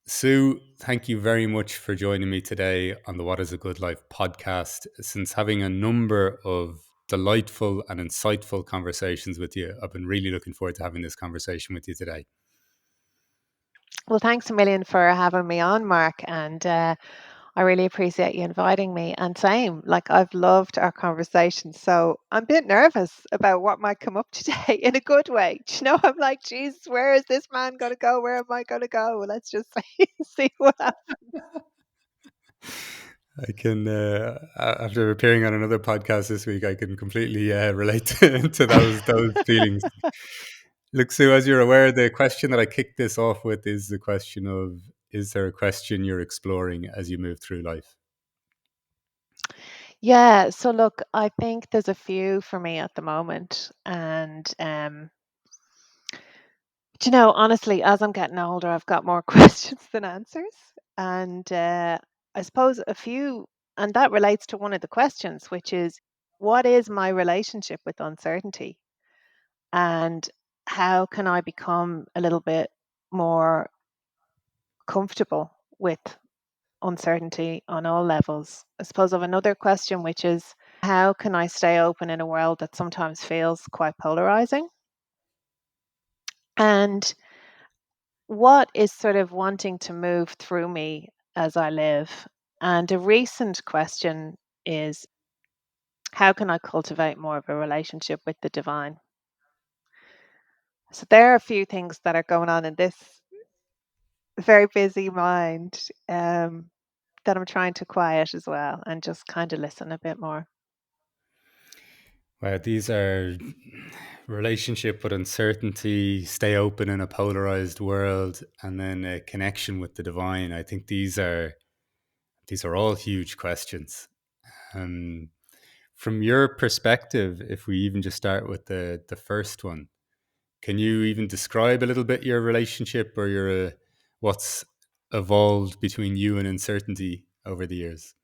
Sue, thank you very much for joining me today on the What is a Good Life podcast. Since having a number of delightful and insightful conversations with you, I've been really looking forward to having this conversation with you today. Well, thanks a million for having me on, Mark. And I really appreciate you inviting me. And same, like I've loved our conversation. So I'm a bit nervous about what might come up today in a good way. Do you know, I'm like, Jesus, where is this man going to go? Where am I going to go? Let's just see what happens. I can, after appearing on another podcast this week, I can completely relate to those feelings. Look, Sue, as you're aware, the question that I kicked this off with is the question of: is there a question you're exploring as you move through life? Yeah. So look, I think there's a few for me at the moment. And do you know, honestly, as I'm getting older, I've got more questions than answers. And I suppose a few, and that relates to one of the questions, which is what is my relationship with uncertainty? And how can I become a little bit more comfortable with uncertainty on all levels? I suppose I have another question, which is how can I stay open in a world that sometimes feels quite polarizing? And what is sort of wanting to move through me as I live? And a recent question is how can I cultivate more of a relationship with the divine? So there are a few things that are going on in this very busy mind that I'm trying to quiet as well and just kind of listen a bit more. Well, these are relationship with uncertainty, stay open in a polarized world, and then a connection with the divine. I think these are all huge questions. Um, from your perspective, if we even just start with the first one, can you even describe a little bit your relationship or your what's evolved between you and uncertainty over the years?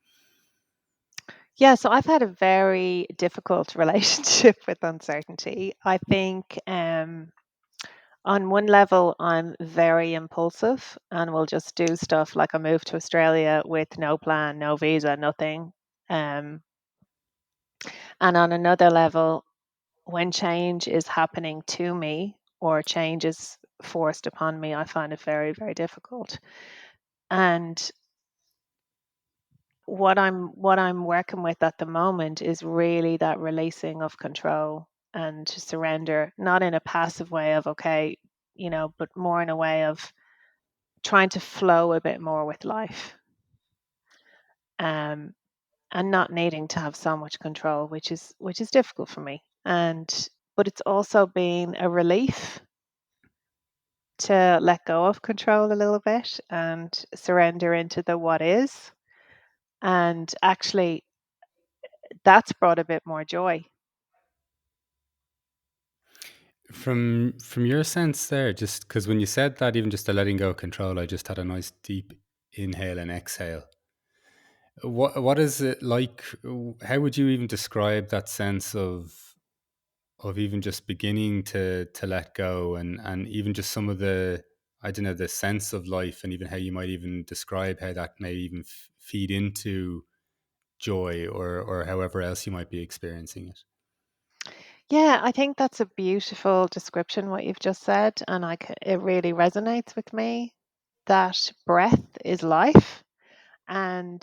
Yeah, so I've had a very difficult relationship with uncertainty. I think on one level, I'm very impulsive and will just do stuff like I moved to Australia with no plan, no visa, nothing. Um, and on another level, when change is happening to me or change is forced upon me, I find it very, very difficult. And what I'm working with at the moment is really that releasing of control and to surrender, not in a passive way of okay, but more in a way of trying to flow a bit more with life, um, and not needing to have so much control, which is difficult for me. And but it's also been a relief to let go of control a little bit and surrender into the what is. And actually, that's brought a bit more joy. From your sense there, just because when you said that, even just the letting go of control, I just had a nice deep inhale and exhale. What is it like? How would you even describe that sense of even just beginning to let go, and even just some of the, I don't know, the sense of life, and even how you might even describe how that may even feed into joy, or however else you might be experiencing it. Yeah, I think that's a beautiful description, what you've just said. And it really resonates with me that breath is life. And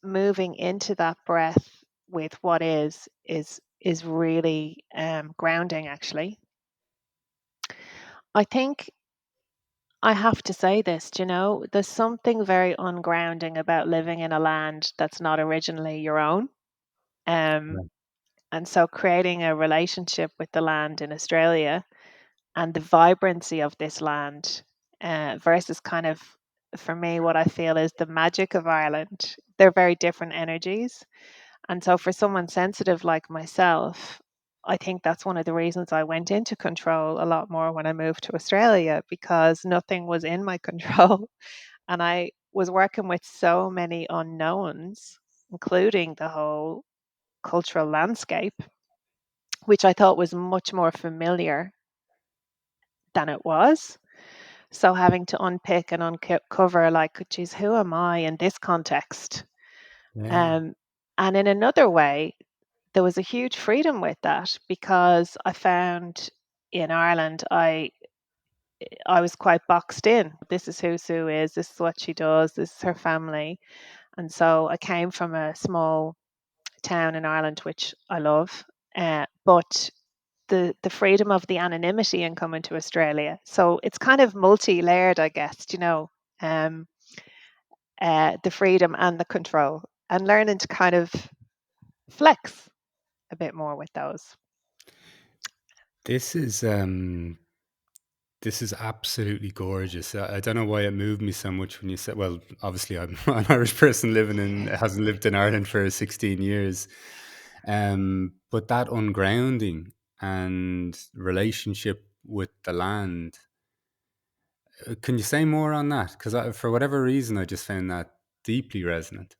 moving into that breath with what is really grounding, actually. I think I have to say this, do you know, there's something very ungrounding about living in a land that's not originally your own. Um, Right. and so creating a relationship with the land in Australia and the vibrancy of this land versus kind of, for me, what I feel is the magic of Ireland. They're very different energies. And so, for someone sensitive like myself, I think that's one of the reasons I went into control a lot more when I moved to Australia because nothing was in my control. And I was working with so many unknowns, including the whole cultural landscape, which I thought was much more familiar than it was. So having to unpick and uncover, like, geez, who am I in this context? Yeah. Um, and in another way, there was a huge freedom with that because I found in Ireland, I was quite boxed in. This is who Sue is. This is what she does. This is her family. And so I came from a small town in Ireland, which I love, but the freedom of the anonymity in coming to Australia. So it's kind of multi-layered, I guess, um, the freedom and the control, and learning to kind of flex a bit more with those. This is this is absolutely gorgeous. I don't know why it moved me so much when you said, well, obviously I'm an Irish person living in, hasn't lived in Ireland for 16 years. But that ungrounding and relationship with the land, can you say more on that? Because for whatever reason, I just found that deeply resonant.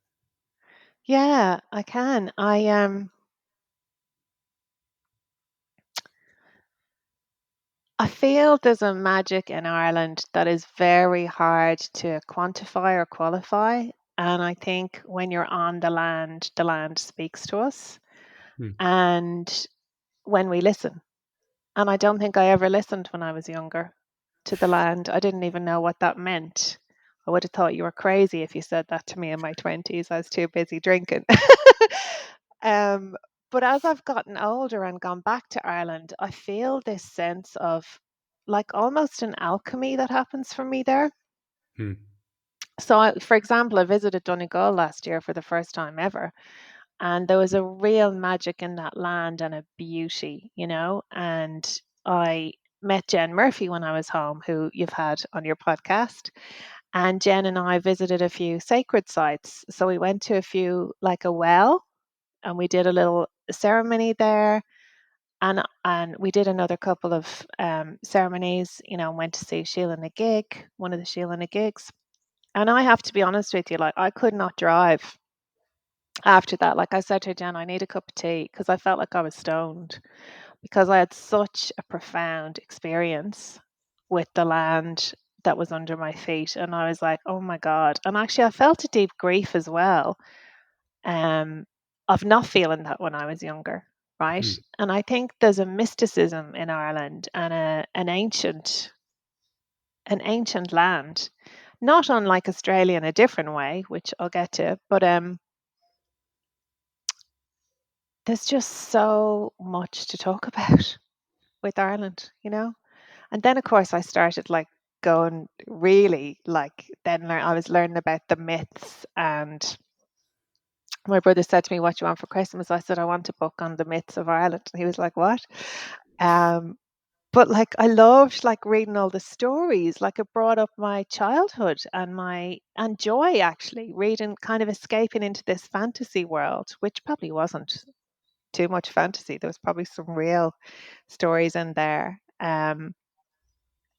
Yeah, I can. I feel there's a magic in Ireland that is very hard to quantify or qualify. And I think when you're on the land speaks to us. Hmm. And when we listen, and I don't think I ever listened when I was younger to the land. I didn't even know what that meant. I would have thought you were crazy if you said that to me in my 20s. I was too busy drinking. um, but as I've gotten older and gone back to Ireland, I feel this sense of like almost an alchemy that happens for me there. Hmm. So, for example, I visited Donegal last year for the first time ever, and there was a real magic in that land and a beauty, And I met Jen Murphy when I was home, who you've had on your podcast. And Jen and I visited a few sacred sites. So we went to a few, like a well, and we did a little ceremony there. And we did another couple of ceremonies, went to see Sheila na gig, one of the Sheila na gigs. And I have to be honest with you, like I could not drive after that. Like I said to Jen, I need a cup of tea because I felt like I was stoned because I had such a profound experience with the land that was under my feet. And I was like, oh my God. And actually, I felt a deep grief as well, um, of not feeling that when I was younger. Right. Hmm. And I think there's a mysticism in Ireland and an ancient land, not unlike Australia in a different way, which I'll get to, but there's just so much to talk about with Ireland. And then, of course, I started like going really like I was learning about the myths. And my brother said to me, "What do you want for Christmas?" I said, "I want a book on the myths of Ireland." And he was like, "What?" Um, but like I loved like reading all the stories. Like it brought up my childhood and joy actually, reading, kind of escaping into this fantasy world, which probably wasn't too much fantasy. There was probably some real stories in there.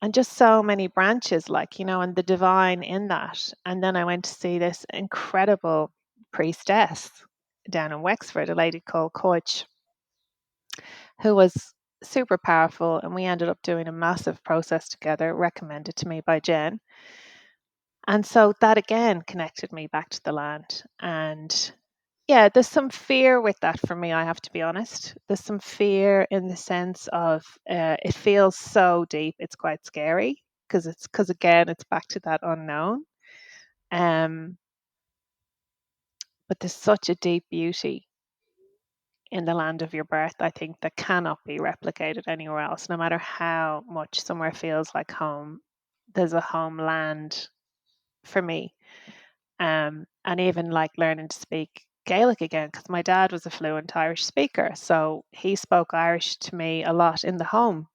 And just so many branches, like, and the divine in that. And then I went to see this incredible priestess down in Wexford, a lady called Coach, who was super powerful. And we ended up doing a massive process together, recommended to me by Jen. And so that again connected me back to the land. And yeah, there's some fear with that for me, I have to be honest. There's some fear in the sense of it feels so deep, it's quite scary because again, it's back to that unknown. Um, but there's such a deep beauty in the land of your birth, I think, that cannot be replicated anywhere else, no matter how much somewhere feels like home. There's a homeland for me. And even like learning to speak Gaelic again, because my dad was a fluent Irish speaker. So he spoke Irish to me a lot in the home.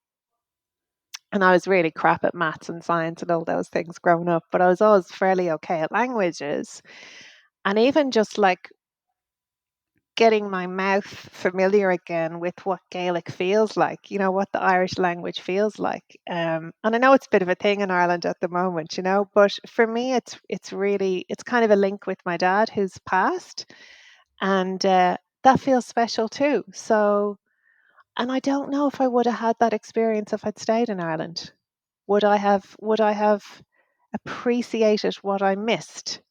And I was really crap at maths and science and all those things growing up, but I was always fairly okay at languages. And even just like getting my mouth familiar again with what Gaelic feels like, what the Irish language feels like. And I know it's a bit of a thing in Ireland at the moment, but for me, it's kind of a link with my dad who's passed, and that feels special too. So, and I don't know if I would have had that experience if I'd stayed in Ireland. Would I have appreciated what I missed?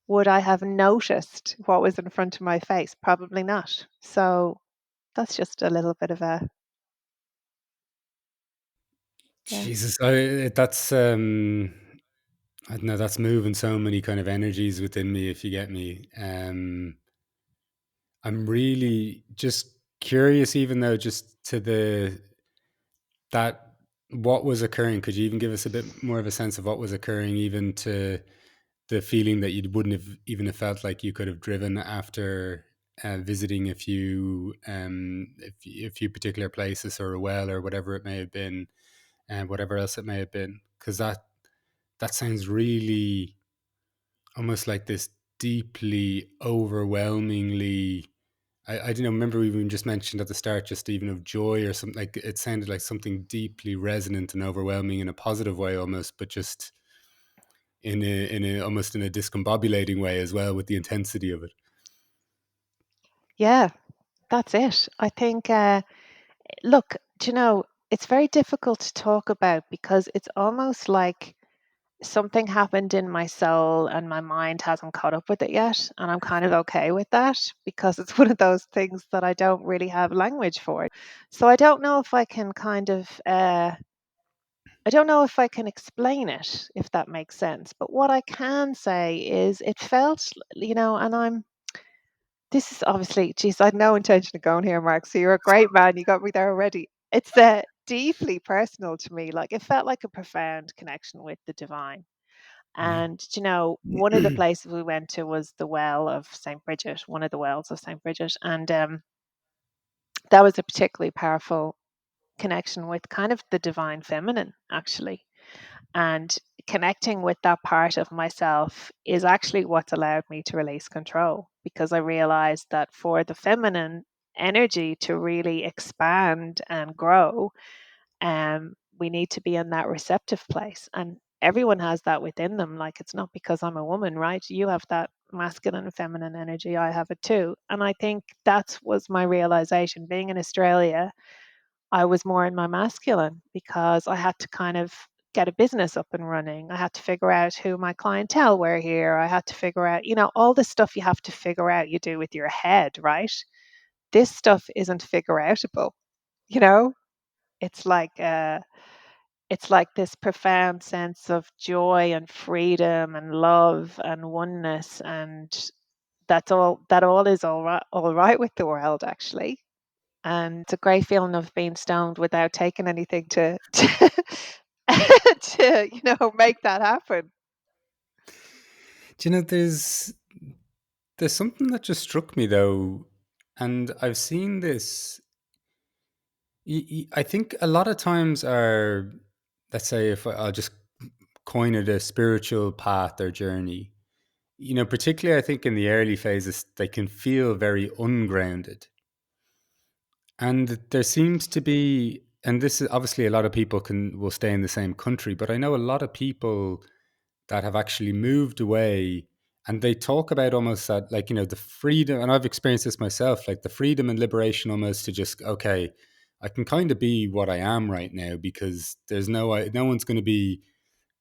Would I have noticed what was in front of my face? Probably not. So that's just a little bit of a, yeah. Jesus, that's I don't know. That's moving so many kind of energies within me. If you get me, I'm really just curious, even though just to the that what was occurring. Could you even give us a bit more of a sense of what was occurring, even to the feeling that you wouldn't have even have felt like you could have driven after visiting a few particular places or a well or whatever it may have been, and whatever else it may have been, because that sounds really almost like this deeply overwhelmingly. I don't know. Remember, we even just mentioned at the start, just even of joy or something. Like it sounded like something deeply resonant and overwhelming in a positive way, almost, but just in a almost in a discombobulating way as well, with the intensity of it. Yeah, that's it. I think, look, do you know, it's very difficult to talk about because it's almost like something happened in my soul and my mind hasn't caught up with it yet. And I'm kind of okay with that because it's one of those things that I don't really have language for. So I don't know if I can I don't know if I can explain it, if that makes sense. But what I can say is it felt, and this is obviously, geez, I had no intention of going here, Mark. So you're a great man. You got me there already. It's deeply personal to me. Like it felt like a profound connection with the divine. Yeah. And one of the places we went to was the well of St. Bridget, one of the wells of St. Bridget. And that was a particularly powerful connection with kind of the divine feminine, actually. And connecting with that part of myself is actually what's allowed me to release control because I realized that for the feminine energy to really expand and grow, we need to be in that receptive place. And everyone has that within them. Like it's not because I'm a woman, right? You have that masculine and feminine energy. I have it too. And I think that was my realization. Being in Australia, I was more in my masculine because I had to kind of get a business up and running. I had to figure out who my clientele were here. I had to figure out, all the stuff you have to figure out you do with your head, right? This stuff isn't figure outable, you know? It's like it's like this profound sense of joy and freedom and love and oneness, and that all is all right with the world actually. And it's a great feeling of being stoned without taking anything to make that happen. Do you know there's something that just struck me though, and I've seen this. I think a lot of times our, let's say, if I'll just coin it, a spiritual path or journey. Particularly I think in the early phases, they can feel very ungrounded. And there seems to be, and this is obviously a lot of people will stay in the same country, but I know a lot of people that have actually moved away, and they talk about almost that, like, the freedom, and I've experienced this myself, like the freedom and liberation almost to just, okay, I can kind of be what I am right now because there's no one's going to be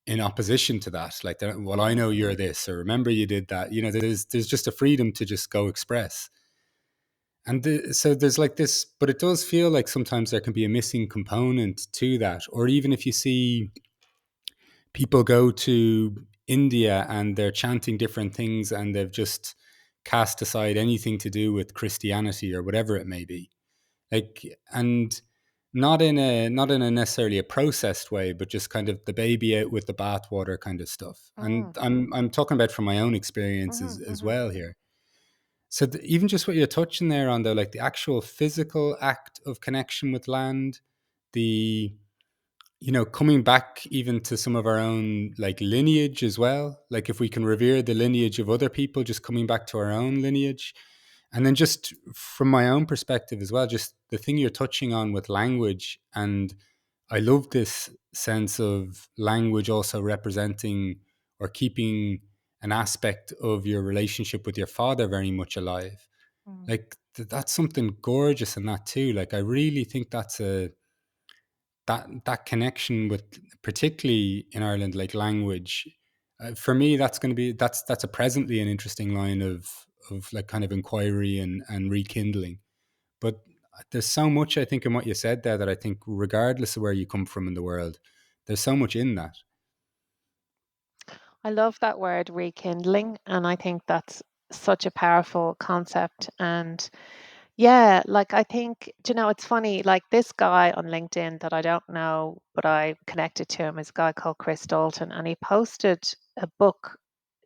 in opposition to that. Like, well, I know you're this, or remember you did that. There's just a freedom to just go express. And so there's like this, but it does feel like sometimes there can be a missing component to that. Or even if you see people go to India and they're chanting different things and they've just cast aside anything to do with Christianity or whatever it may be. Like, and not in a necessarily a processed way, but just kind of the baby out with the bathwater kind of stuff. And Mm, I'm talking about from my own experiences mhm, as mhm, well here. So even just what you're touching there on, though, like the actual physical act of connection with land, the coming back even to some of our own like lineage as well. Like if we can revere the lineage of other people, just coming back to our own lineage. And then just from my own perspective as well, just the thing you're touching on with language. And I love this sense of language also representing or keeping an aspect of your relationship with your father very much alive. mm. Like that's something gorgeous in that too. Like I really think that's that connection with, particularly in Ireland, like language. For me, that's going to be that's a presently an interesting line of like kind of inquiry and rekindling. But there's so much, I think, in what you said there, that I think, regardless of where you come from in the world, there's so much in that. I love that word rekindling, and I think that's such a powerful concept. And yeah, like I think, do you know, it's funny, like this guy on LinkedIn that I don't know, but I connected to him, is a guy called Chris Dalton, and he posted a book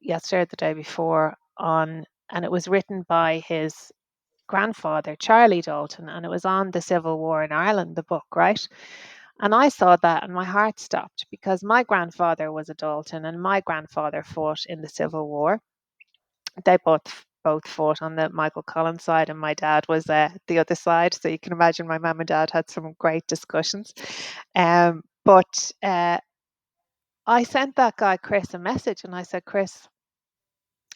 yesterday or the day before on, and it was written by his grandfather, Charlie Dalton, and it was on the Civil War in Ireland, the book, right? And I saw that and my heart stopped because my grandfather was a Dalton and my grandfather fought in the Civil War. They both fought on the Michael Collins side, and my dad was the other side. So you can imagine my mum and dad had some great discussions. But I sent that guy Chris a message, and I said, Chris,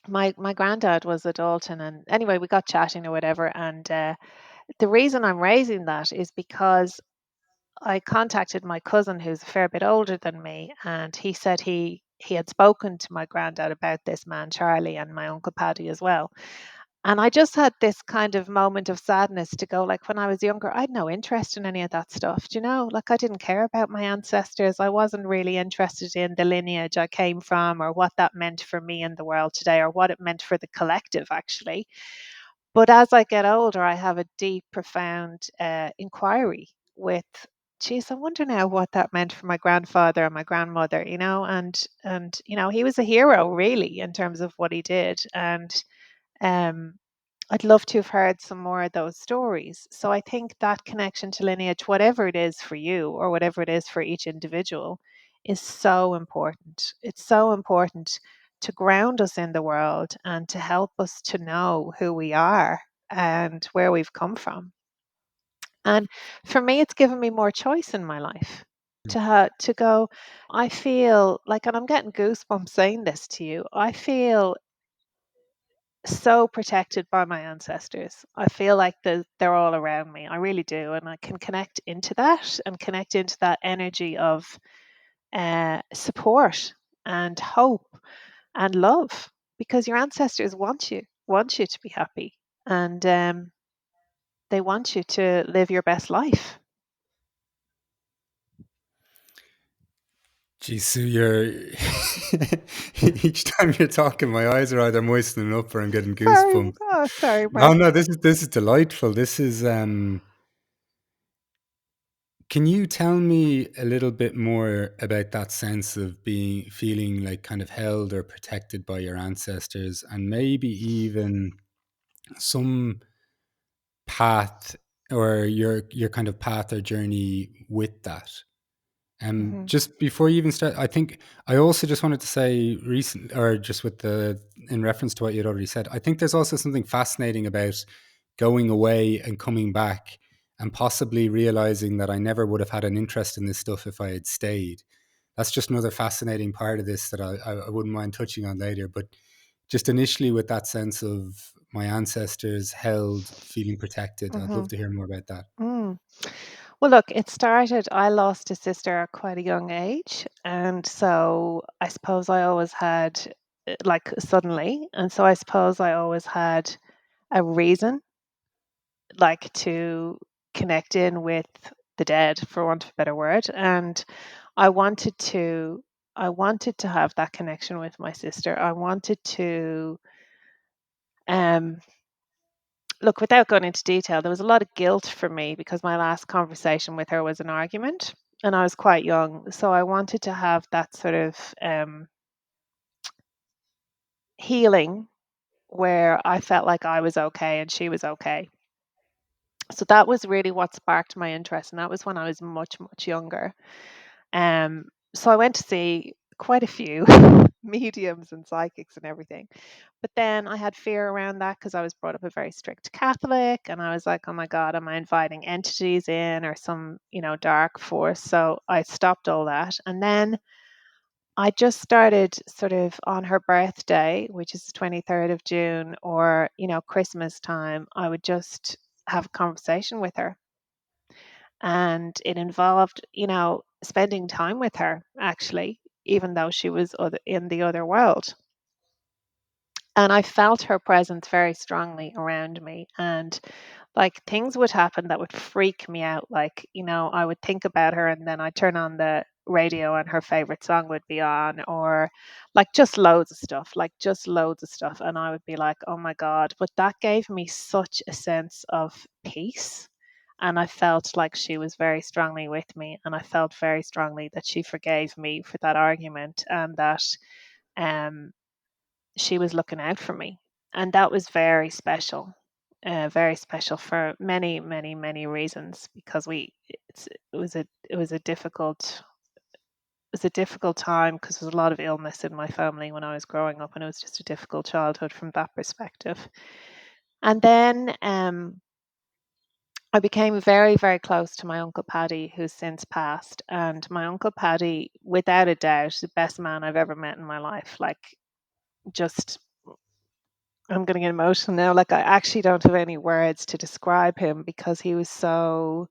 my granddad was a Dalton, and anyway, we got chatting or whatever. And the reason I'm raising that is because I contacted my cousin who's a fair bit older than me, and he said he had spoken to my granddad about this man Charlie and my uncle Paddy as well. And I just had this kind of moment of sadness to go, like, when I was younger, I had no interest in any of that stuff. Do you know? Like, I didn't care about my ancestors. I wasn't really interested in the lineage I came from or what that meant for me in the world today or what it meant for the collective, actually. But as I get older, I have a deep, profound inquiry with, geez, I wonder now what that meant for my grandfather and my grandmother, and he was a hero really in terms of what he did, and um, I'd love to have heard some more of those stories. So I think that connection to lineage, whatever it is for you or whatever it is for each individual, is so important. It's so important to ground us in the world and to help us to know who we are and where we've come from. And for me, it's given me more choice in my life to go. I feel like, and I'm getting goosebumps saying this to you. I feel so protected by my ancestors. I feel like they're all around me. I really do. And I can connect into that and connect into that energy of support and hope and love because your ancestors want you to be happy. And they want you to live your best life. Geez, Sue, you're each time you're talking, my eyes are either moistening up or I'm getting Sorry. goosebumps. Oh, sorry, No, Mark. no, this is delightful. This is can you tell me a little bit more about that sense of being feeling like kind of held or protected by your ancestors, and maybe even some path, or your kind of path or journey with that? Hmm. Just before you even start, I think I also just wanted to say recent, or just with the, in reference to what you'd already said, I think there's also something fascinating about going away and coming back and possibly realizing that I never would have had an interest in this stuff if I had stayed. That's just another fascinating part of this that I wouldn't mind touching on later. But just initially, with that sense of my ancestors held, feeling protected, I'd Hmm. love to hear more about that. Mm. Well, look, it started, I lost a sister at quite a young age. And so I suppose I always had, like, suddenly. And so I suppose I always had a reason, like, to connect in with the dead, for want of a better word. And I wanted to. I wanted to have that connection with my sister. I wanted to, um, look, without going into detail, there was a lot of guilt for me because my last conversation with her was an argument and I was quite young. So I wanted to have that sort of healing where I felt like I was okay and she was okay. So that was really what sparked my interest. And that was when I was much, much younger. Um, so I went to see quite a few mediums and psychics and everything. But then I had fear around that because I was brought up a very strict Catholic, and I was like, "Oh my God, am I inviting entities in or some, dark force?" So I stopped all that, and then I just started sort of on her birthday, which is the 23rd of June, or Christmas time. I would just have a conversation with her, And it involved, spending time with her, actually, even though she was in the other world. And I felt her presence very strongly around me. And like things would happen that would freak me out. Like, I would think about her and then I'd turn on the radio and her favorite song would be on, or like just loads of stuff, like just loads of stuff. And I would be like, oh my God. But that gave me such a sense of peace. And I felt like she was very strongly with me. And I felt very strongly that she forgave me for that argument and that um she was looking out for me. And that was very special for many, many, many reasons, because it was a difficult time, because there was a lot of illness in my family when I was growing up, and it was just a difficult childhood from that perspective. And then I became very, very close to my uncle Paddy, who's since passed. And my uncle Paddy, without a doubt, the best man I've ever met in my life. Like, just I'm gonna get emotional now. Like, I actually don't have any words to describe him, because he was so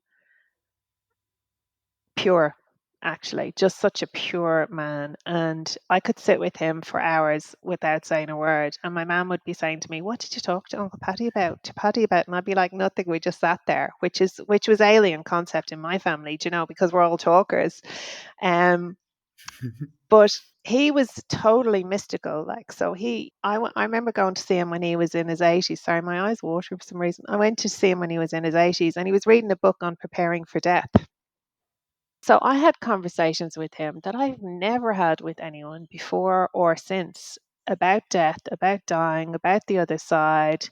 pure, actually, just such a pure man. And I could sit with him for hours without saying a word. And my mum would be saying to me, "What did you talk to Uncle Paddy about? To Paddy about?" And I'd be like, "Nothing. We just sat there," which was alien concept in my family, do you know, because we're all talkers. Um, But he was totally mystical, like, so I remember going to see him when he was in his 80s. Sorry, my eyes water for some reason. I went to see him when he was in his 80s, and he was reading a book on preparing for death. So I had conversations with him that I've never had with anyone before or since, about death, about dying, about the other side,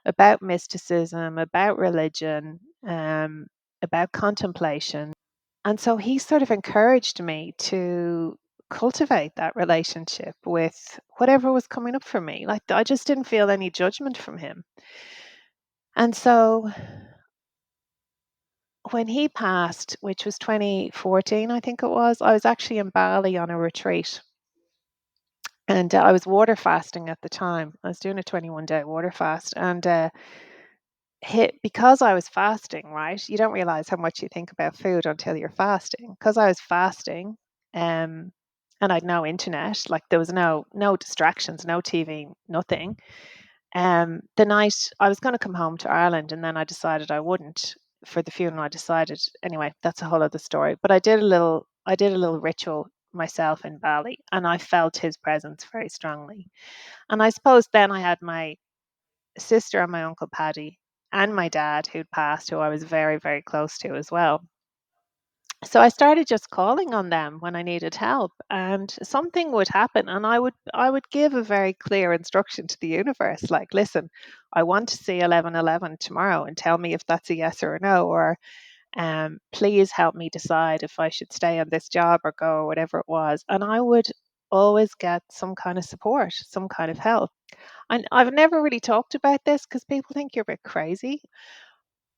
about mysticism, about religion, about contemplation. And so he sort of encouraged me to cultivate that relationship with whatever was coming up for me. Like, I just didn't feel any judgment from him. And so when he passed, which was 2014, I think it was, I was actually in Bali on a retreat. And I was water fasting at the time. I was doing a 21-day water fast. And because I was fasting, right? You don't realize how much you think about food until you're fasting. Because I was fasting, um, and I'd no internet, like there was no distractions, no TV, nothing. The night I was going to come home to Ireland, and then I decided I wouldn't for the funeral. I decided anyway. That's a whole other story. But I did a little ritual myself in Bali, and I felt his presence very strongly. And I suppose then I had my sister and my uncle Paddy and my dad, who'd passed, who I was very, very close to as well. So I started just calling on them when I needed help, and something would happen, and I would give a very clear instruction to the universe, like, listen, I want to see 11:11 tomorrow, and tell me if that's a yes or a no, or please help me decide if I should stay on this job or go, or whatever it was. And I would always get some kind of support, some kind of help. And I've never really talked about this because people think you're a bit crazy.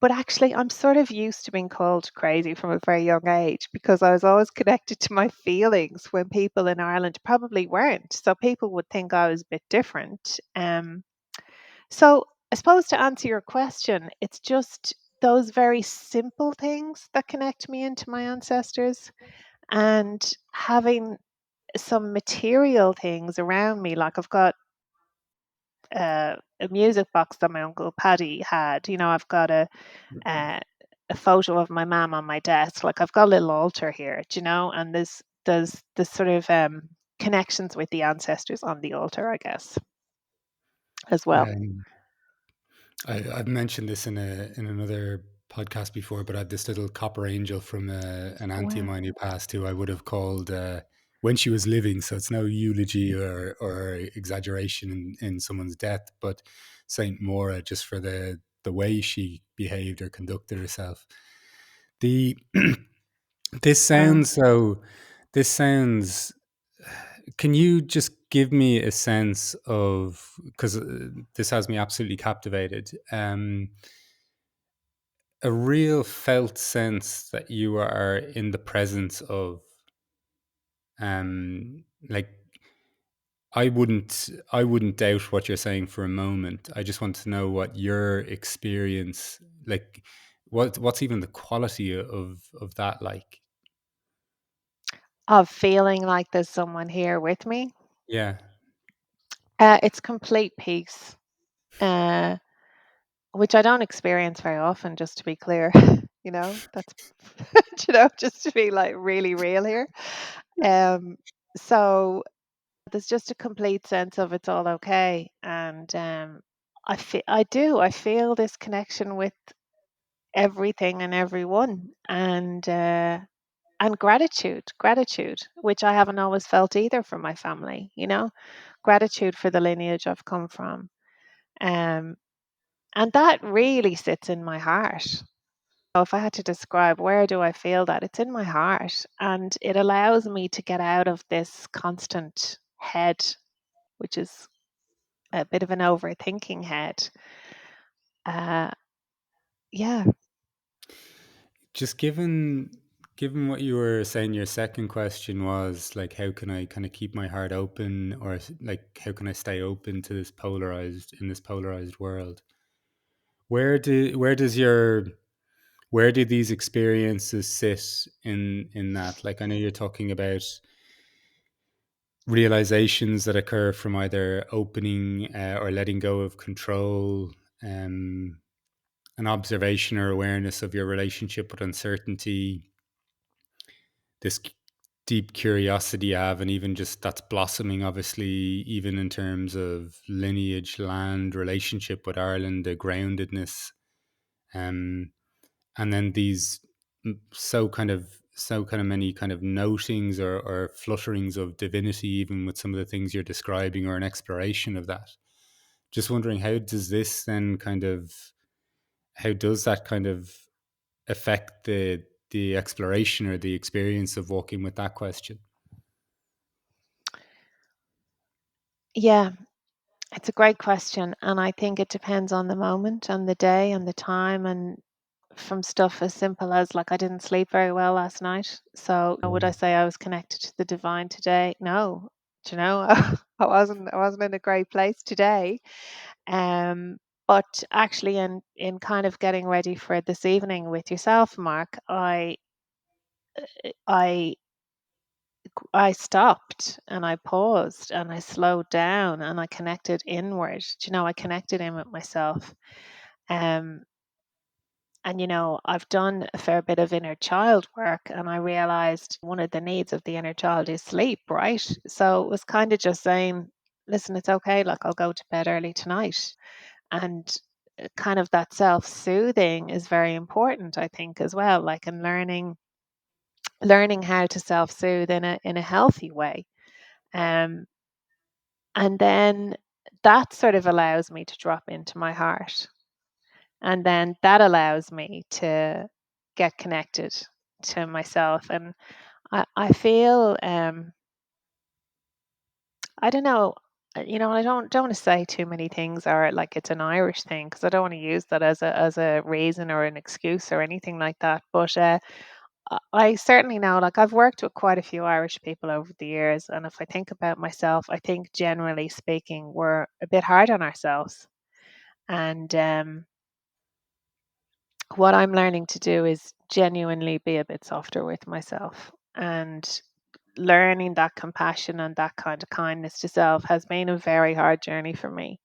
But actually, I'm sort of used to being called crazy from a very young age, because I was always connected to my feelings when people in Ireland probably weren't. So people would think I was a bit different. So I suppose, to answer your question, it's just those very simple things that connect me into my ancestors, and having some material things around me. Like, I've got a music box that my uncle Paddy had. I've got uh, a photo of my mum on my desk. Like, I've got a little altar here, do you know? And there's sort of connections with the ancestors on the altar, I guess, as well. Um, I've mentioned this in another podcast before, but I had this little copper angel from an auntie of Wow. mine who passed, who I would have called when she was living. So it's no eulogy or exaggeration in someone's death, but Saint Mora, just for the way she behaved or conducted herself. The this Wow. sounds so. This sounds. Can you just give me a sense of, because this has me absolutely captivated. A real felt sense that you are in the presence of, like, I wouldn't doubt what you're saying for a moment. I just want to know what your experience, like, what's even the quality of that like? Of feeling like there's someone here with me. Yeah. It's complete peace, uh, which I don't experience very often, just to be clear. That's, just to be like really real here. Um, so there's just a complete sense of it's all okay. And I feel this connection with everything and everyone. And gratitude, which I haven't always felt either from my family, gratitude for the lineage I've come from. Um, and that really sits in my heart. So if I had to describe where do I feel that, it's in my heart. And it allows me to get out of this constant head, which is a bit of an overthinking head. Uh, yeah. Just given what you were saying, your second question was like, how can I kind of keep my heart open, or like, how can I stay open to this polarized world? Where do these experiences sit in that? Like, I know you're talking about realizations that occur from either opening or letting go of control, um, an observation or awareness of your relationship with uncertainty, this deep curiosity you have, and even just that's blossoming, obviously, even in terms of lineage, land, relationship with Ireland, the groundedness, um, and then these so kind of many kind of notings or flutterings of divinity, even with some of the things you're describing, or an exploration of that. Just wondering, how does that kind of affect the exploration or the experience of walking with that question? Yeah, it's a great question. And I think it depends on the moment and the day and the time. And from stuff as simple as like I didn't sleep very well last night. So would I Mm. say I was connected to the divine today? No. Do you know, I wasn't in a great place today. Um, but actually in kind of getting ready for this evening with yourself, Mark, I I stopped and I paused and I slowed down and I connected inward. Do you know, I connected in with myself. Um, and I've done a fair bit of inner child work, and I realized one of the needs of the inner child is sleep, right? So it was kind of just saying, listen, it's okay, like I'll go to bed early tonight. And kind of that self-soothing is very important, I think, as well, like in learning how to self-soothe in a healthy way. Um, and then that sort of allows me to drop into my heart. And then that allows me to get connected to myself. And I feel, I don't know, I don't want to say too many things or like it's an Irish thing, because I don't want to use that as a reason or an excuse or anything like that. But I certainly know, like I've worked with quite a few Irish people over the years, and if I think about myself, I think generally speaking, we're a bit hard on ourselves. And what I'm learning to do is genuinely be a bit softer with myself, and learning that compassion and that kind of kindness to self has been a very hard journey for me.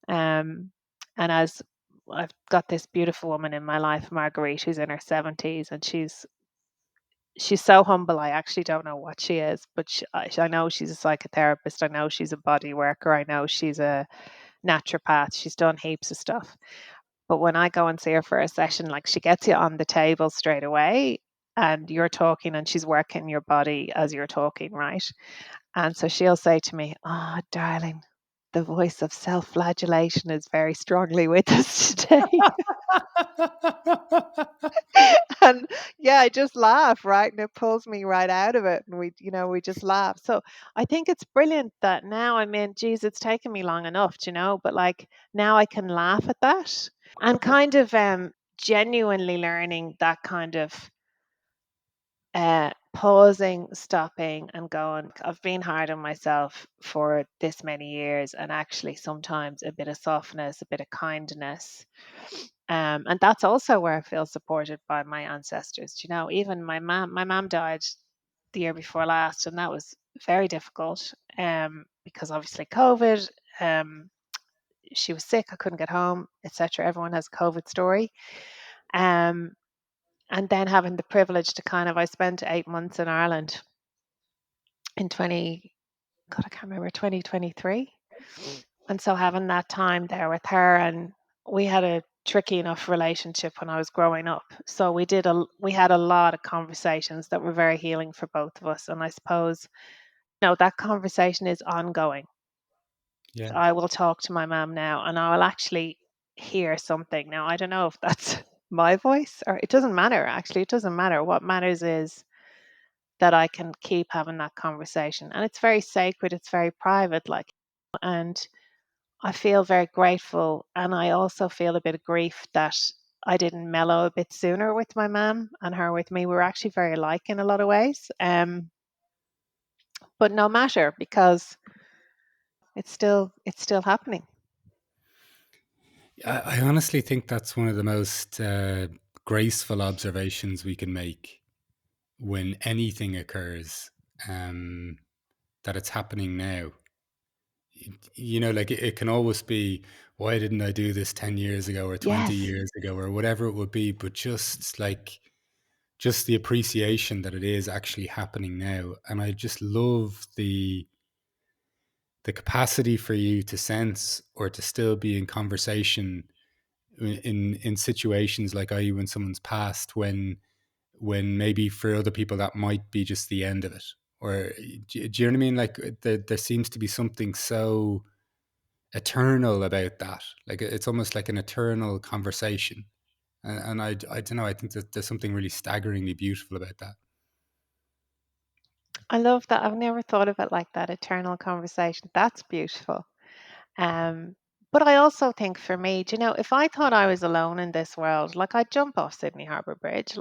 Um, and as I've got this beautiful woman in my life, Marguerite, who's in her 70s, and she's so humble. I actually don't know what she is, but I know she's a psychotherapist. I know she's a body worker. I know she's a naturopath. She's done heaps of stuff. But when I go and see her for a session, like she gets you on the table straight away, and you're talking and she's working your body as you're talking, right? And so she'll say to me, "Oh, darling, the voice of self-flagellation is very strongly with us today." And yeah, I just laugh, right? And it pulls me right out of it. And we just laugh. So I think it's brilliant that now, I mean, geez, it's taken me long enough, but like now I can laugh at that, and kind of genuinely learning that kind of pausing, stopping, and going, I've been hard on myself for this many years, and actually, sometimes a bit of softness, a bit of kindness. And that's also where I feel supported by my ancestors. Even my mom died the year before last, and that was very difficult because obviously COVID. She was sick, I couldn't get home, etc. Everyone has a COVID story. Um, and then having the privilege to I spent 8 months in Ireland in 20, God, I can't remember, 2023. And so having that time there with her, and we had a tricky enough relationship when I was growing up. So we had a lot of conversations that were very healing for both of us. And I suppose, that conversation is ongoing. Yeah. I will talk to my mom now and I will actually hear something. Now, I don't know if that's my voice, or it doesn't matter, actually. It doesn't matter. What matters is that I can keep having that conversation. And it's very sacred, it's very private, and I feel very grateful. And I also feel a bit of grief that I didn't mellow a bit sooner with my mom and her with me. We're actually very alike in a lot of ways. But no matter, because it's still happening. I honestly think that's one of the most graceful observations we can make when anything occurs, um, that it's happening now. Like it can always be, why didn't I do this 10 years ago or 20 Yes. years ago or whatever it would be, but just the appreciation that it is actually happening now. And I just love the capacity for you to sense or to still be in conversation in situations like, are you, when someone's passed, when maybe for other people that might be just the end of it, or do you know what I mean? Like there seems to be something so eternal about that. Like it's almost like an eternal conversation, and I don't know. I think that there's something really staggeringly beautiful about that. I love that. I've never thought of it like that. Eternal conversation. That's beautiful. Um, but I also think for me, if I thought I was alone in this world, like I'd jump off Sydney Harbour Bridge,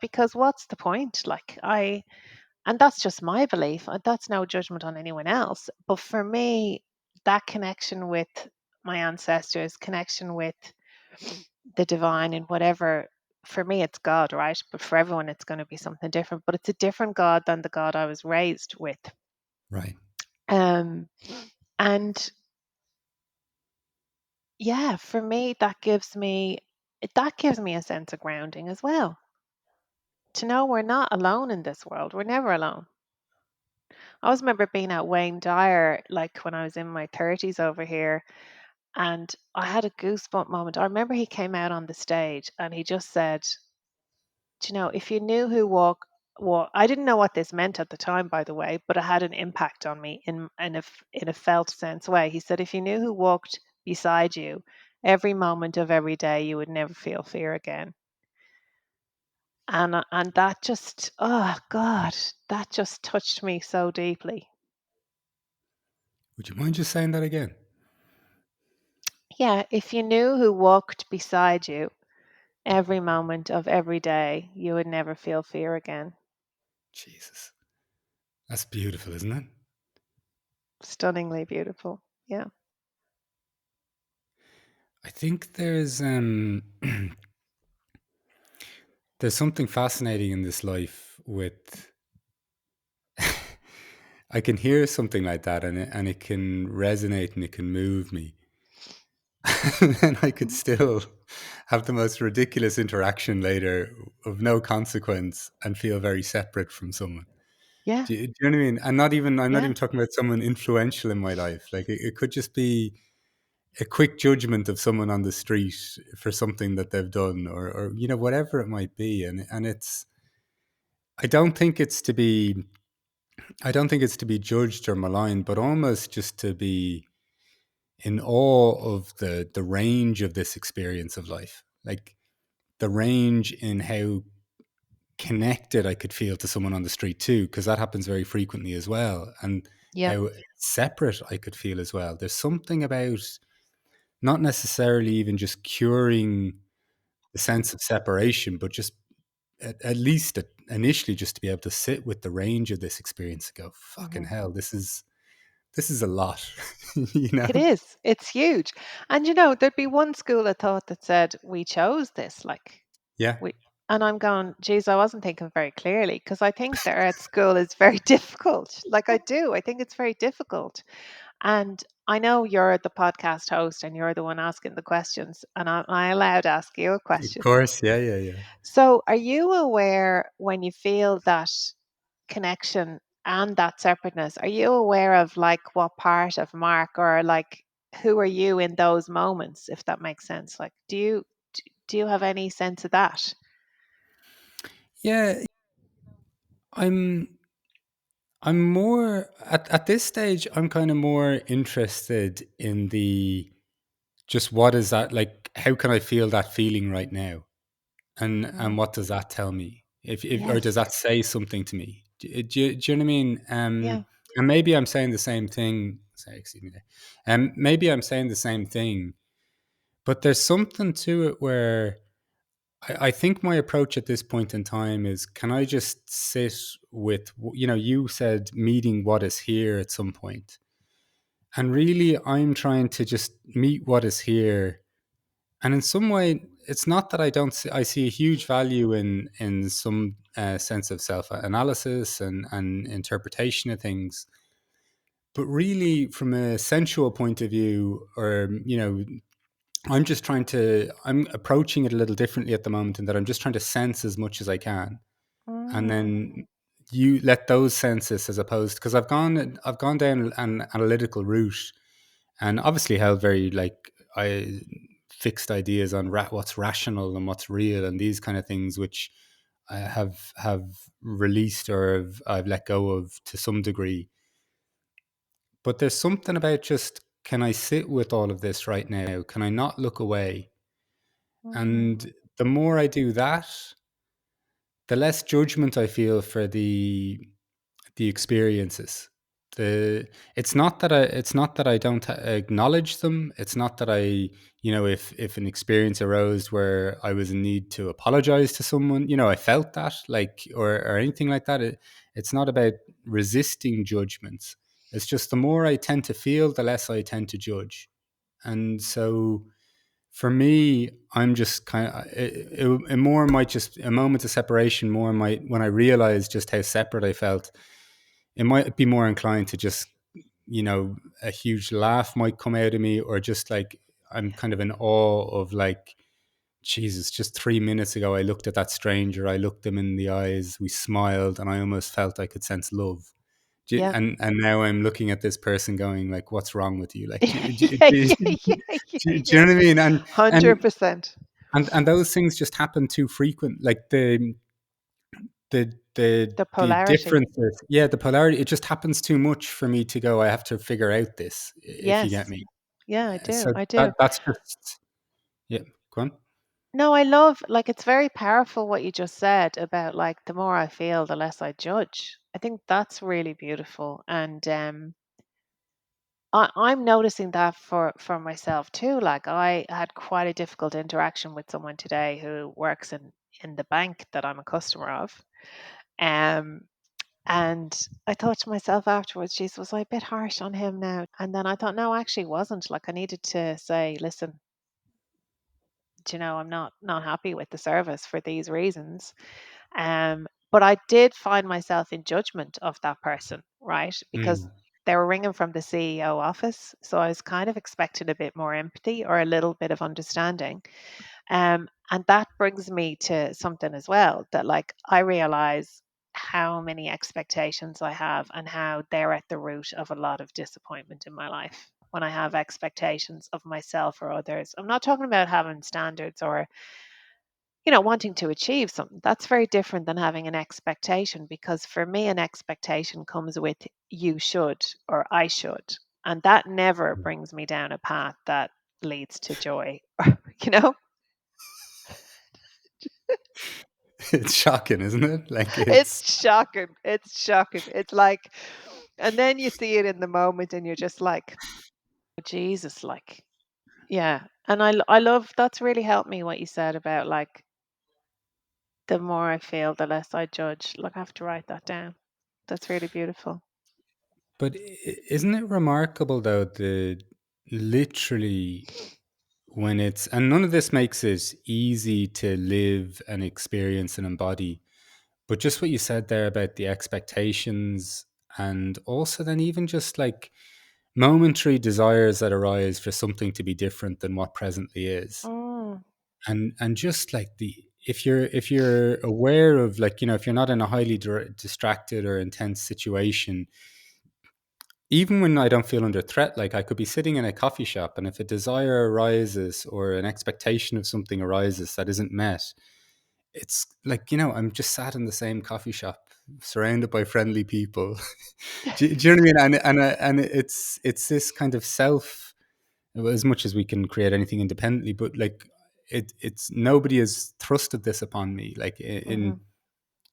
because what's the point? And that's just my belief. That's no judgment on anyone else. But for me, that connection with my ancestors, connection with the divine and whatever, for me, it's God, right? But for everyone, it's going to be something different. But it's a different God than the God I was raised with. Right. Um, and yeah, for me, that gives me a sense of grounding as well. To know we're not alone in this world. We're never alone. I always remember being at Wayne Dyer, like when I was in my 30s over here, and I had a goosebump moment. I remember he came out on the stage and he just said, if you knew who I didn't know what this meant at the time, by the way, but it had an impact on me in a felt sense way. He said, if you knew who walked beside you every moment of every day, you would never feel fear again. And that just, oh God, that just touched me so deeply. Would you mind just saying that again? Yeah, if you knew who walked beside you every moment of every day, you would never feel fear again. Jesus, that's beautiful, isn't it? Stunningly beautiful. Yeah. I think there's something fascinating in this life with I can hear something like that, and it can resonate and it can move me. And then I could still have the most ridiculous interaction later of no consequence and feel very separate from someone. Yeah. Do you know what I mean? And I'm not even Yeah. talking about someone influential in my life. Like it could just be a quick judgment of someone on the street for something that they've done, or whatever it might be. And I don't think it's to be I don't think it's to be judged or maligned, but almost just to be in awe of the range of this experience of life. Like the range in how connected I could feel to someone on the street too, because that happens very frequently as well, and Yeah. how separate I could feel as well. There's something about not necessarily even just curing the sense of separation, but just at least initially just to be able to sit with the range of this experience and go, fucking Mhm. hell, this is a lot, you know? It is. It's huge. And there'd be one school of thought that said, "We chose this," like, Yeah, we and I'm going, "Geez, I wasn't thinking very clearly," because I think the art school is very difficult. Like, I do. I think it's very difficult. And I know you're the podcast host and you're the one asking the questions, and am I allowed to ask you a of question? course. Yeah, yeah, yeah. So, are you aware when you feel that connection and that separateness, are you aware of like what part of Mark, or like who are you in those moments, if that makes sense? Like, do you have any sense of that? Yeah, I'm I'm more at this stage, I'm kind of more interested in the just what is that like, how can I feel that feeling right now? And Mm, what does that tell me? If or does yes. that say something to me? Do you know what I mean? Yeah. And maybe I'm saying the same thing. Sorry, excuse me there. Maybe I'm saying the same thing, but there's something to it where I think my approach at this point in time is, can I just sit with, you said meeting what is here at some point. And really, I'm trying to just meet what is here. And in some way, it's not that I don't see, I see a huge value in some sense of self analysis and interpretation of things. But really, from a sensual point of view, or, I'm approaching it a little differently at the moment, in that I'm just trying to sense as much as I can. And Mm, then you let those senses, as opposed, because I've gone down an analytical route, and obviously held very, like, I fixed ideas on what's rational and what's real and these kind of things, which I have released, or I've let go of to some degree. But there's something about just, can I sit with all of this right now? Can I not look away? mm, And the more I do that, the less judgment I feel for the experiences. The it's not that I don't acknowledge them. It's not that if an experience arose where I was in need to apologize to someone, I felt that, like, or anything like that. It's not about resisting judgments. It's just, the more I tend to feel, the less I tend to judge. And so for me, I'm just kind of, it more might just, a moment of separation more might, when I realized just how separate I felt, it might be more inclined to just, a huge laugh might come out of me, or just like, I'm kind of in awe of, like, Jesus, just 3 minutes ago, I looked at that stranger, I looked them in the eyes, we smiled, and I almost felt I could sense love. yeah. And now I'm looking at this person going, like, what's wrong with you? Like, Yeah, yeah, yeah, yeah, do you yeah. know what I mean? And 100%. and those things just happen too frequent. Like, The the polarity. differences, yeah, the polarity. It just happens too much for me to go, I have to figure out this, if you get Yes. me. Yeah, I do. So I do. that's just, yeah. Go on. No, I love, like, it's very powerful what you just said about, like, the more I feel, the less I judge. I think that's really beautiful. And I'm noticing that for myself too. Like, I had quite a difficult interaction with someone today who works in the bank that I'm a customer of. Um and I thought to myself afterwards, geez, was I a bit harsh on him now? And then I thought, no, actually wasn't. Like, I needed to say, listen, I'm not happy with the service for these reasons. But I did find myself in judgment of that person, right? Because Mm. they were ringing from the CEO office. So I was kind of expecting a bit more empathy or a little bit of understanding. And that brings me to something as well, that, like, I realize how many expectations I have and how they're at the root of a lot of disappointment in my life. When I have expectations of myself or others, I'm not talking about having standards or wanting to achieve something. That's very different than having an expectation, because for me, an expectation comes with you should or I should. And that never brings me down a path that leads to joy. you know, It's shocking, isn't it? Like, it's it's shocking. It's shocking. It's like, and then you see it in the moment and you're just like, "Oh, Jesus, like, yeah." And I love, that's really helped me what you said about, like, The more I feel, the less I judge. Look, I have to write that down. That's really beautiful. But isn't it remarkable though, the literally when it's, and none of this makes it easy to live and experience and embody, but just what you said there about the expectations, and also then even just like momentary desires that arise for something to be different than what presently is. Mm, And just like the, if you're aware of, like, if you're not in a highly distracted or intense situation, even when I don't feel under threat, like I could be sitting in a coffee shop, and if a desire arises or an expectation of something arises that isn't met, it's like, I'm just sat in the same coffee shop, surrounded by friendly people. Do you know what I mean? And it's this kind of self, as much as we can create anything independently, but like it's nobody has thrusted this upon me, like hmm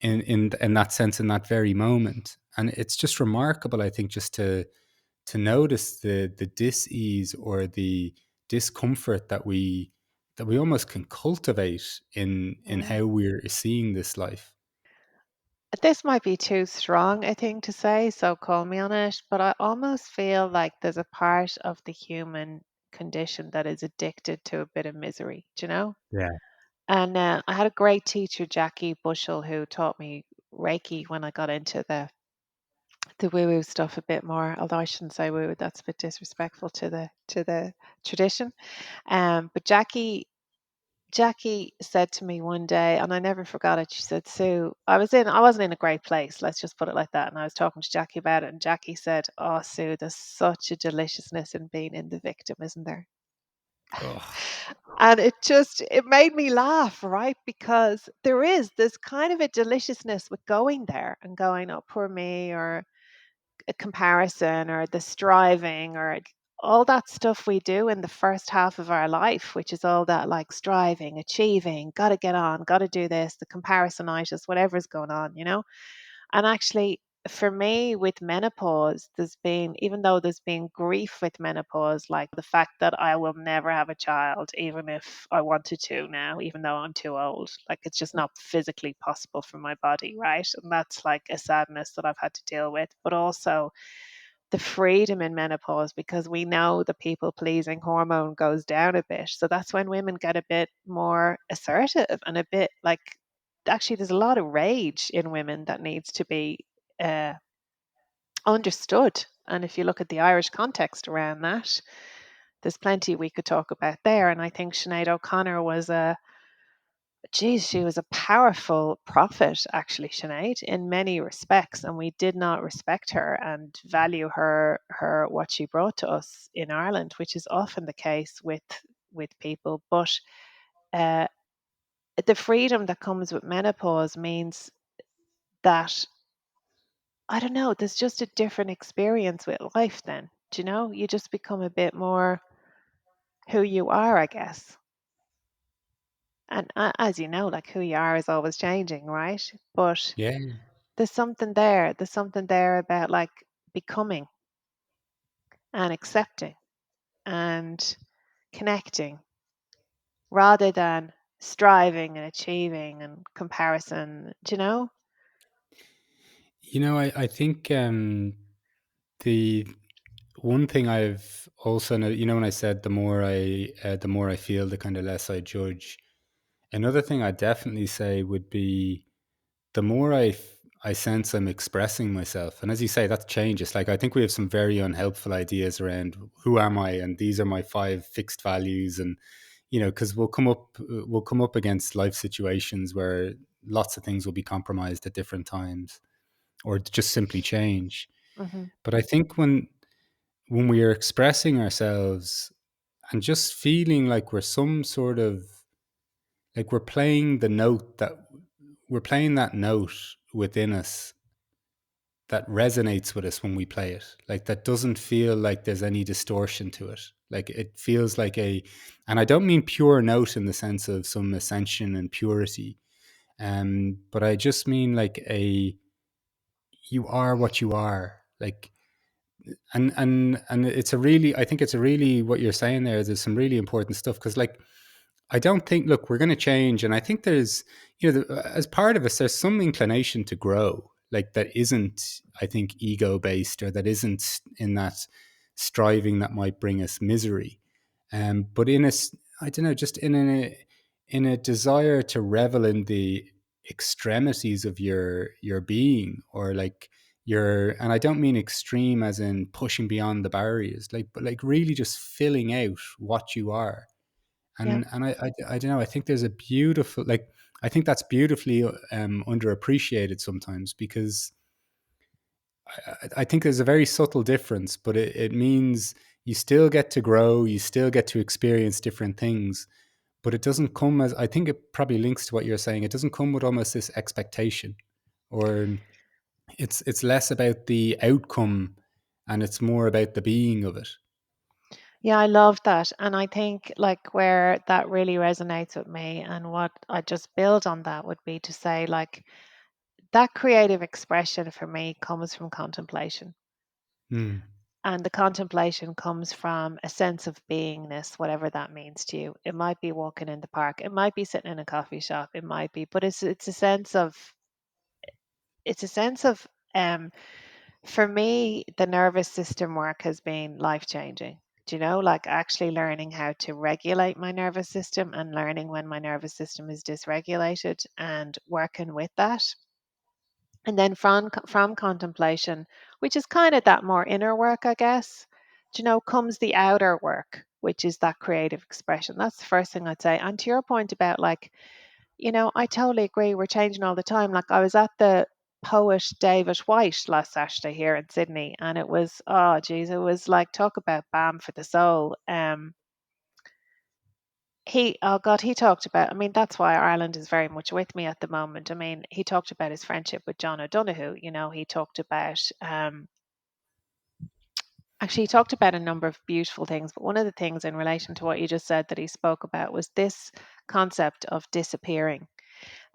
in that sense, in that very moment. And it's just remarkable, I think, just to notice the dis-ease or the discomfort that we almost can cultivate in mm. how we're seeing this life. This might be too strong a thing to say, so call me on it, but I almost feel like there's a part of the human condition that is addicted to a bit of misery, do you know? Yeah. And I had a great teacher, Jackie Bushell, who taught me Reiki when I got into the woo woo stuff a bit more. Although I shouldn't say woo woo, that's a bit disrespectful to the tradition. But Jackie said to me one day, and I never forgot it. She said, "Sue, I wasn't in a great place. Let's just put it like that." And I was talking to Jackie about it, and Jackie said, "Oh, Sue, there's such a deliciousness in being in the victim, isn't there?" Oh, And it made me laugh, right? Because there's kind of a deliciousness with going there and going, "Oh, poor me," or a comparison or the striving or all that stuff we do in the first half of our life, which is all that like striving, achieving, got to get on, got to do this, the comparisonitis, whatever's going on, you know? And actually, for me, with menopause, even though there's been grief with menopause, like the fact that I will never have a child, even if I wanted to now, even though I'm too old, like it's just not physically possible for my body, right? And that's like a sadness that I've had to deal with. But also, the freedom in menopause because we know the people pleasing hormone goes down a bit. So that's when women get a bit more assertive and a bit like actually there's a lot of rage in women that needs to be uh, understood. And if you look at the Irish context around that, there's plenty we could talk about there. And I think Sinead O'Connor was she was a powerful prophet, actually, Sinead, in many respects, and we did not respect her and value her what she brought to us in Ireland, which is often the case with people. But uh, the freedom that comes with menopause means that I don't know. There's just a different experience with life. Then, do you know? You just become a bit more who you are, I guess. And as you know, like who you are is always changing, right? But yeah. there's something there. There's something there about like becoming and accepting and connecting rather than striving and achieving and comparison. Do you know? I think the one thing I've also when I said the more I feel, the kind of less I judge. Another thing I definitely say would be, the more I sense I'm expressing myself, and as you say, that changes. Like, I think we have some very unhelpful ideas around who am I, and these are my five fixed values, and because we'll come up against life situations where lots of things will be compromised at different times, or just simply change. Hmm But I think when we are expressing ourselves and just feeling like we're some sort of, like we're playing that note within us that resonates with us when we play it, like that doesn't feel like there's any distortion to it, like it feels like and I don't mean pure note in the sense of some ascension and purity, but I just mean like you are what you are, like, and it's a really, I think it's a really, what you're saying there, there's some really important stuff, because like I don't think, look, we're going to change. And I think there's, as part of us, there's some inclination to grow, like that isn't, I think, ego based, or that isn't in that striving that might bring us misery. But I don't know, just in a desire to revel in the extremities of your being, or like and I don't mean extreme as in pushing beyond the barriers, like, but like really just filling out what you are. Yeah. And I don't know, I think there's a beautiful, like, I think that's beautifully underappreciated sometimes, because I think there's a very subtle difference, but it means you still get to grow, you still get to experience different things, but it doesn't come as, I think it probably links to what you're saying. It doesn't come with almost this expectation, or it's less about the outcome, and it's more about the being of it. Yeah, I love that. And I think like where that really resonates with me and what I just build on that would be to say like that creative expression for me comes from contemplation. Mm. And the contemplation comes from a sense of beingness, whatever that means to you. It might be walking in the park, it might be sitting in a coffee shop, it might be, but it's a sense of it's a sense of um for me, the nervous system work has been life changing. Do you know, like actually learning how to regulate my nervous system and learning when my nervous system is dysregulated and working with that. And then from contemplation, which is kind of that more inner work, I guess, do you know, comes the outer work, which is that creative expression. That's the first thing I'd say. And to your point about like, I totally agree. We're changing all the time. Like I was at the poet David White last Saturday here in Sydney, and it was, oh geez, it was like talk about balm for the soul. Oh God, he talked about. I mean, that's why Ireland is very much with me at the moment. I mean, he talked about his friendship with John O'Donoghue. He talked about. Actually, he talked about a number of beautiful things, but one of the things in relation to what you just said that he spoke about was this concept of disappearing.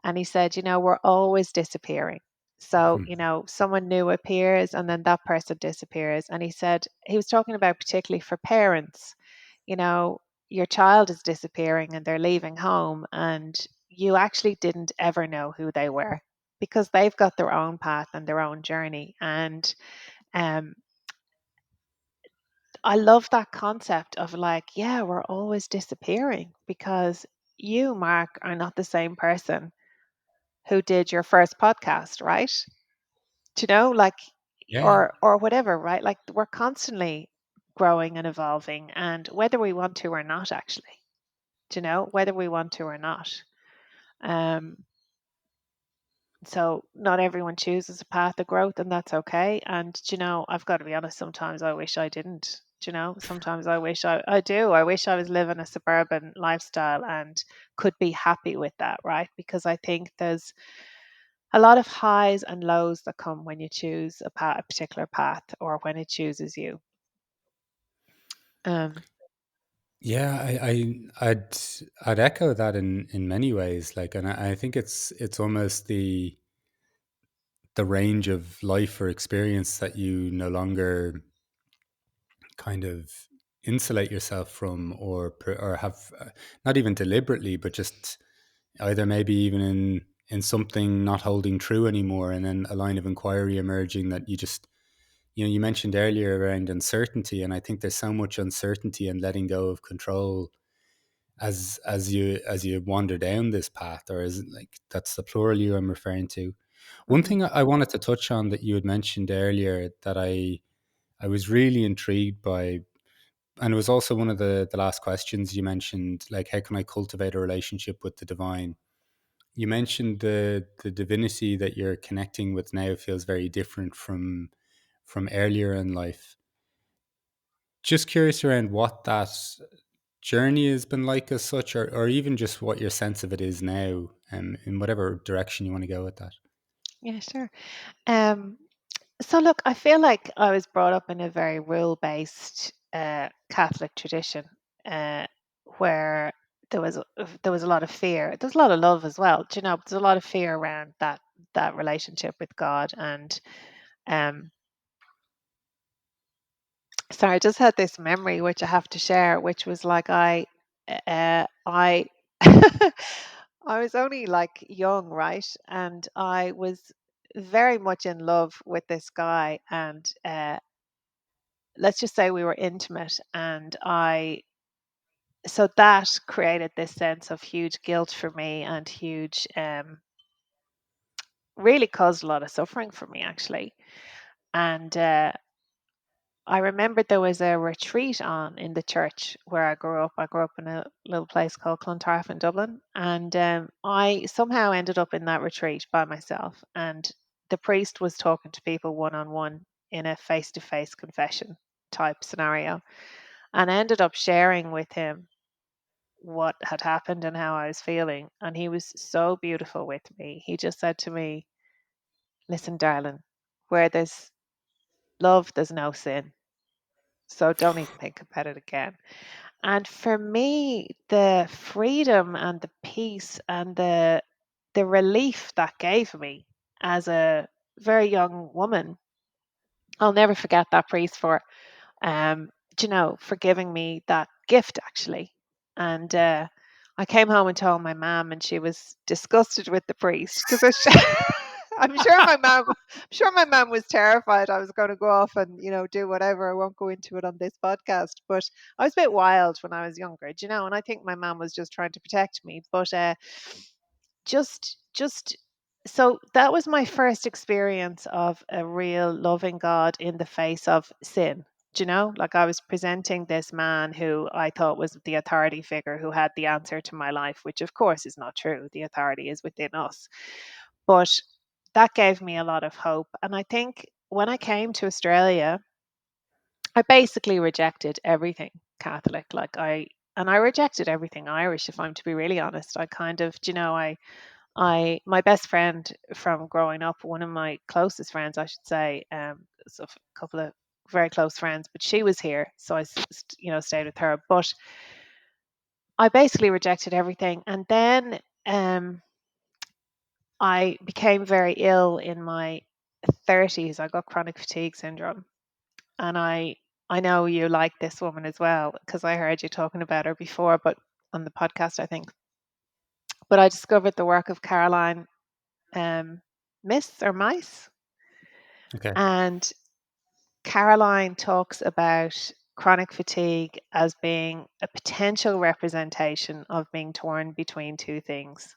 And he said, we're always disappearing. So, Mhm. someone new appears and then that person disappears. And he said, he was talking about particularly for parents, you know, your child is disappearing and they're leaving home, and you actually didn't ever know who they were because they've got their own path and their own journey. And um, I love that concept of like, yeah, we're always disappearing because you, Mark, are not the same person who did your first podcast, right? Do you know, like, Yeah, yeah. or whatever, right? Like we're constantly growing and evolving, and whether we want to or not, actually, do you know, whether we want to or not. Um, so not everyone chooses a path of growth, and that's okay. And I've got to be honest. Sometimes I wish I didn't. Sometimes I do. I wish I was living a suburban lifestyle and could be happy with that, right? Because I think there's a lot of highs and lows that come when you choose a particular path or when it chooses you. Um, Yeah, I'd echo that in many ways. Like, and I think it's almost the range of life or experience that you no longer kind of insulate yourself from, or have, not even deliberately, but just either maybe even in something not holding true anymore, and then a line of inquiry emerging that you just, you mentioned earlier around uncertainty, and I think there's so much uncertainty and letting go of control as you wander down this path, or is it like that's the plural you I'm referring to. One mhm. thing I wanted to touch on that you had mentioned earlier that I was really intrigued by, and it was also one of the last questions you mentioned, like how can I cultivate a relationship with the divine. You mentioned the divinity that you're connecting with now feels very different from earlier in life. Just curious around what that journey has been like as such, or even just what your sense of it is now, in whatever direction you want to go with that. Yeah, sure. Um, so look, I feel like I was brought up in a very rule-based Catholic tradition, uh, where there was a lot of fear. There's a lot of love as well. Do you know? There's a lot of fear around that relationship with God. And um, sorry, I just had this memory which I have to share, which was like I I was only like young, right? And I was very much in love with this guy. And let's just say we were intimate. And so that created this sense of huge guilt for me and huge, really caused a lot of suffering for me, actually. And I remember there was a retreat on in the church where I grew up. I grew up in a little place called Clontarf in Dublin, and I somehow ended up in that retreat by myself. And the priest was talking to people one on one in a face to face confession type scenario, and I ended up sharing with him what had happened and how I was feeling. And he was so beautiful with me. He just said to me, "Listen, darling, where there's love, there's no sin. So don't even think about it again." And for me, the freedom and the peace and the relief that gave me as a very young woman, I'll never forget that priest for um, for giving me that gift actually. And I came home and told my mum, and she was disgusted with the priest because I'm sure my mum was terrified I was going to go off and do whatever. I won't go into it on this podcast, but I was a bit wild when I was younger, and I think my mum was just trying to protect me. But just so that was my first experience of a real loving God in the face of sin. Like I was presenting this man who I thought was the authority figure who had the answer to my life, which of course is not true. The authority is within us. But that gave me a lot of hope. And I think when I came to Australia, I basically rejected everything Catholic. And I rejected everything Irish, if I'm to be really honest. I kind of, my best friend from growing up, one of my closest friends, I should say, so a couple of very close friends, but she was here, so stayed with her. But I basically rejected everything, and then I became very ill in my 30s. I got chronic fatigue syndrome, and I know you like this woman as well because I heard you talking about her before, but on the podcast, I think. But I discovered the work of Caroline Miss or Mice. Okay. And Caroline talks about chronic fatigue as being a potential representation of being torn between two things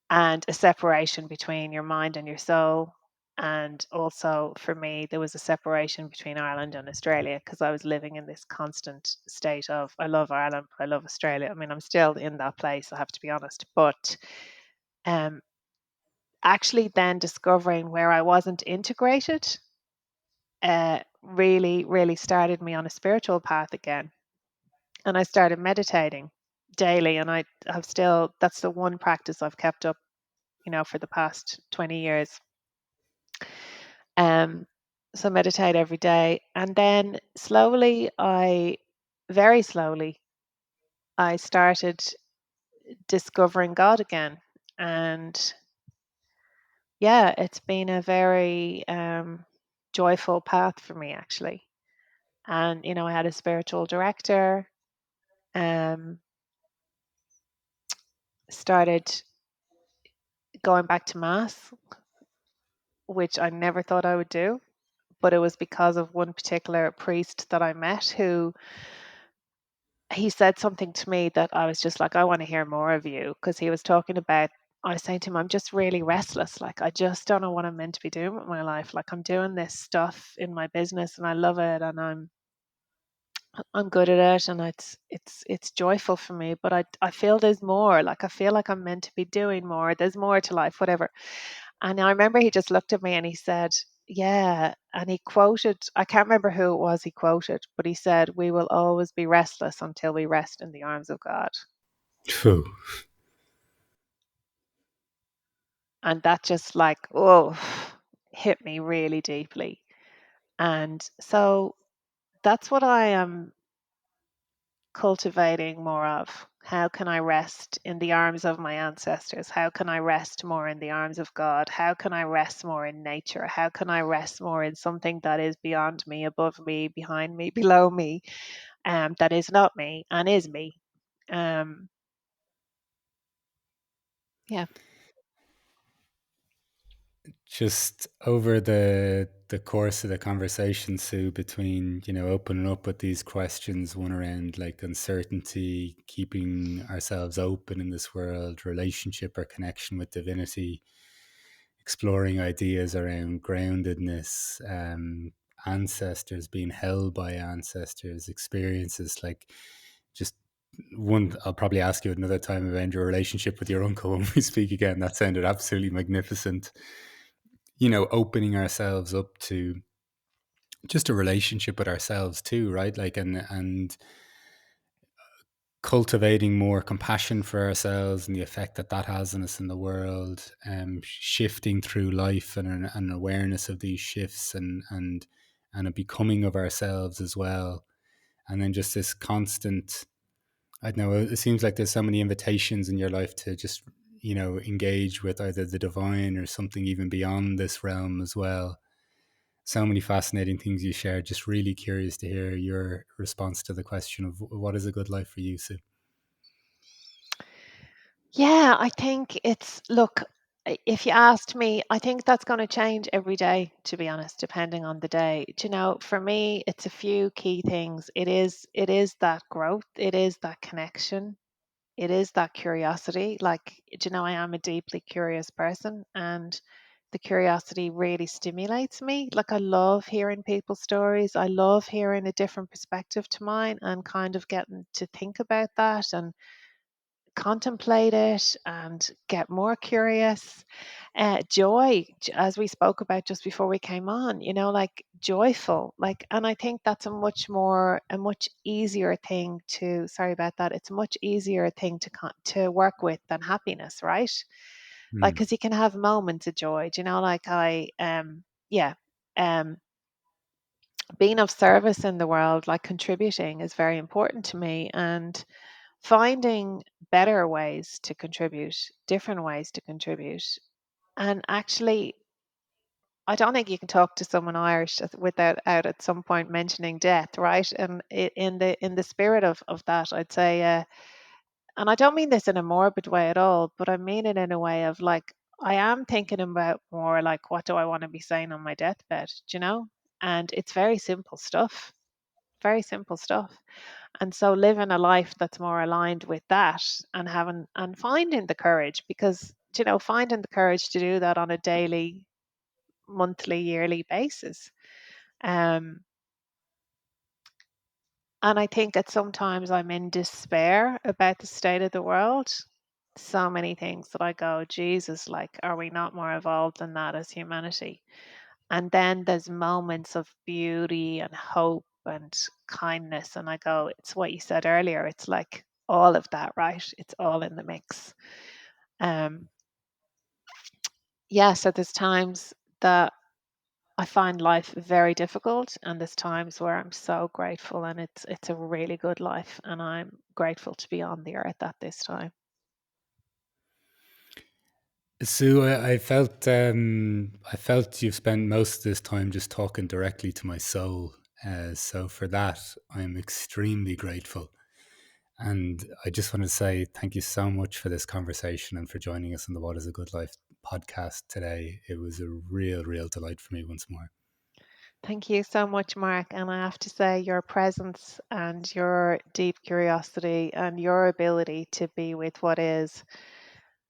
and a separation between your mind and your soul. And also for me, there was a separation between Ireland and Australia because I was living in this constant state of I love Ireland, but I love Australia. I mean, I'm still in that place, I have to be honest. But um, actually, then discovering where I wasn't integrated really, really started me on a spiritual path again. And I started meditating daily. And I have still, that's the one practice I've kept up, for the past 20 years. Um, so meditate every day. And then very slowly, I started discovering God again. And yeah, it's been a very joyful path for me, actually. And, I had a spiritual director, um, started going back to mass, which I never thought I would do. But it was because of one particular priest that I met who he said something to me that I was just like, I want to hear more of you. Because he was talking about, I was saying to him, I'm just really restless. Like, I just don't know what I'm meant to be doing with my life. Like, I'm doing this stuff in my business and I love it and I'm good at it and it's joyful for me, but I feel there's more. Like I feel like I'm meant to be doing more. There's more to life, whatever. And I remember he just looked at me and he said, "Yeah," and he quoted, I can't remember who it was he quoted, but he said, "We will always be restless until we rest in the arms of God." Phew. And that just like, oh, hit me really deeply. And so that's what I am cultivating more of. How can I rest in the arms of my ancestors? How can I rest more in the arms of God? How can I rest more in nature? How can I rest more in something that is beyond me, above me, behind me, below me, that is not me and is me? Um, Yeah. Just over the course of the conversation, Sue, between, opening up with these questions, one around like uncertainty, keeping ourselves open in this world, relationship or connection with divinity, exploring ideas around groundedness, ancestors, being held by ancestors, experiences like just one. I'll probably ask you another time about your relationship with your uncle when we speak again. That sounded absolutely magnificent. Opening ourselves up to just a relationship with ourselves too, right? Like, and cultivating more compassion for ourselves and the effect that that has on us in the world, shifting through life, and an awareness of these shifts, and a becoming of ourselves as well. And then just this constant, I don't know, it seems like there's so many invitations in your life to just, engage with either the divine or something even beyond this realm as well. So many fascinating things you shared. Just really curious to hear your response to the question of what is a good life for you, Sue. Yeah, I think it's look, if you asked me, I think that's going to change every day, to be honest, depending on the day. Do you know, for me, it's a few key things. It is that growth, it is that connection, it is that curiosity. Like, do you know, I am a deeply curious person, and the curiosity really stimulates me. Like, I love hearing people's stories. I love hearing a different perspective to mine and kind of getting to think about that and contemplate it and get more curious. Joy, as we spoke about just before we came on, like joyful, like, and I think that's a much easier thing to, sorry about that, it's a much easier thing to work with than happiness, right? Like, Hmm. because you can have moments of joy, like yeah, um, being of service in the world, like contributing, is very important to me, and finding better ways to contribute, different ways to contribute. And actually, I don't think you can talk to someone Irish without out at some point mentioning death, right? And in the spirit of that, I'd say, and I don't mean this in a morbid way at all, but I mean it in a way of like, I am thinking about more like, what do I want to be saying on my deathbed? Do you know? And it's very simple stuff, very simple stuff. And so living a life that's more aligned with that, and having and finding the courage, because finding the courage to do that on a daily, monthly, yearly basis. um and I think that sometimes I'm in despair about the state of the world. So many things that I go, Jesus, like, are we not more evolved than that as humanity? And then there's moments of beauty and hope and kindness. And I go, it's what you said earlier. It's like all of that, right? It's all in the mix. Um, yeah, so there's times that I find life very difficult, and there's times where I'm so grateful, and it's a really good life, and I'm grateful to be on the earth at this time. Sue, I felt you've spent most of this time just talking directly to my soul. So for that, I'm extremely grateful. And I just want to say thank you so much for this conversation and for joining us on the What is a Good Life podcast today. It was a real, real delight for me once more. Thank you so much, Mark. And I have to say, your presence and your deep curiosity and your ability to be with what is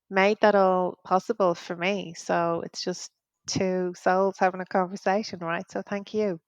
made that all possible for me. So it's just two souls having a conversation, right? So thank you.